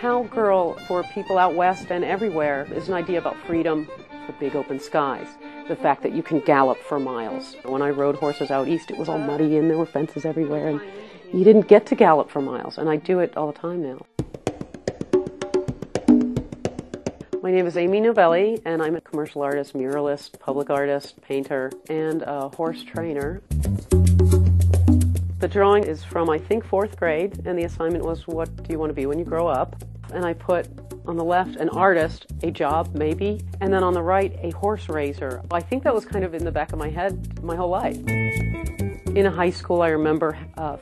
Cowgirl, for people out west and everywhere, is an idea about freedom, the big open skies, the fact that you can gallop for miles. When I rode horses out east, it was all muddy and there were fences everywhere, and you didn't get to gallop for miles, and I do it all the time now. My name is Amy Novelli, and I'm a commercial artist, muralist, public artist, painter, and a horse trainer. The drawing is from, I think, 4th grade, and the assignment was, what do you want to be when you grow up? And I put on the left an artist, a job maybe, and then on the right a horse raiser. I think that was kind of in the back of my head my whole life. In high school, I remember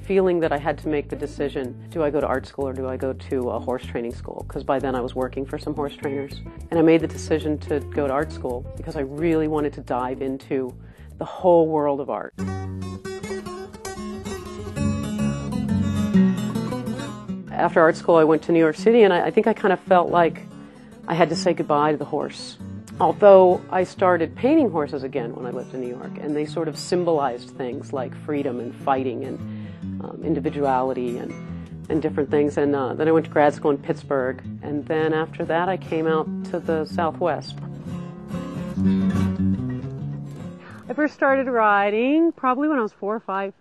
feeling that I had to make the decision, do I go to art school or do I go to a horse training school? Because by then I was working for some horse trainers. And I made the decision to go to art school because I really wanted to dive into the whole world of art. After art school, I went to New York City, and I think I kind of felt like I had to say goodbye to the horse. Although I started painting horses again when I lived in New York, and they sort of symbolized things like freedom and fighting and individuality and different things. And then I went to grad school in Pittsburgh, and then after that I came out to the Southwest. I first started riding probably when I was 4 or 5.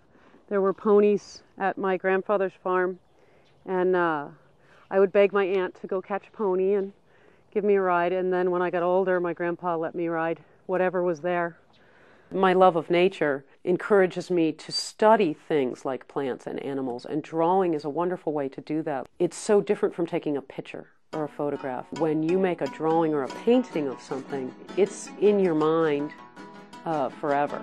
There were ponies at my grandfather's farm. And I would beg my aunt to go catch a pony and give me a ride. And then when I got older, my grandpa let me ride whatever was there. My love of nature encourages me to study things like plants and animals, and drawing is a wonderful way to do that. It's so different from taking a picture or a photograph. When you make a drawing or a painting of something, it's in your mind forever.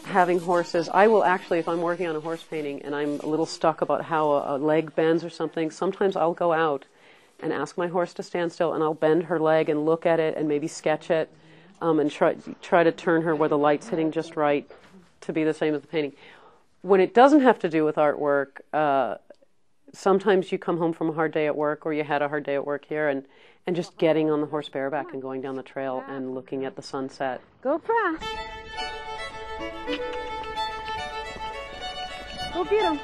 Having horses, I will actually, if I'm working on a horse painting and I'm a little stuck about how a leg bends or something, sometimes I'll go out and ask my horse to stand still, and I'll bend her leg and look at it and maybe sketch it and try to turn her where the light's hitting just right to be the same as the painting. When it doesn't have to do with artwork, sometimes you come home from a hard day at work, or you had a hard day at work here, and just getting on the horse bareback and going down the trail and looking at the sunset. Go fast. Go get him.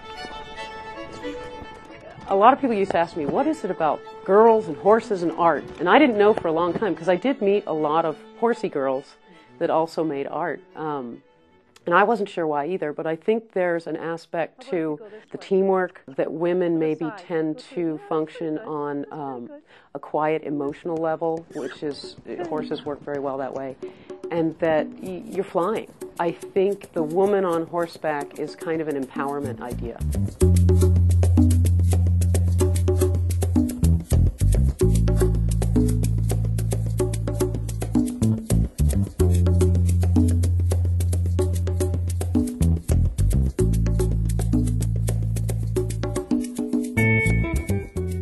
A lot of people used to ask me, what is it about girls and horses and art? And I didn't know for a long time, because I did meet a lot of horsey girls that also made art. And I wasn't sure why either, but I think there's an aspect to the teamwork that women maybe tend to function on a quiet emotional level, which is, horses work very well that way, and that you're flying. I think the woman on horseback is kind of an empowerment idea.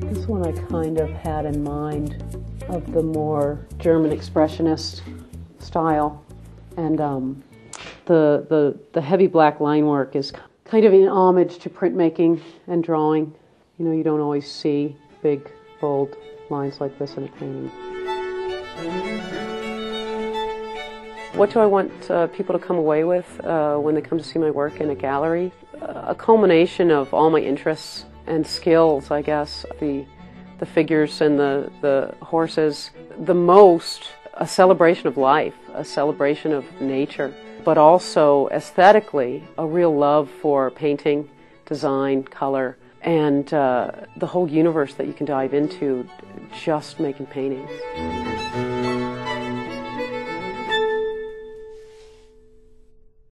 This one I kind of had in mind of the more German expressionist style, and the heavy black line work is kind of in homage to printmaking and drawing. You know, you don't always see big, bold lines like this in a painting. What do I want people to come away with when they come to see my work in a gallery? A culmination of all my interests and skills, I guess. The figures and the horses. The most, a celebration of life, a celebration of nature, but also aesthetically, a real love for painting, design, color, and the whole universe that you can dive into just making paintings.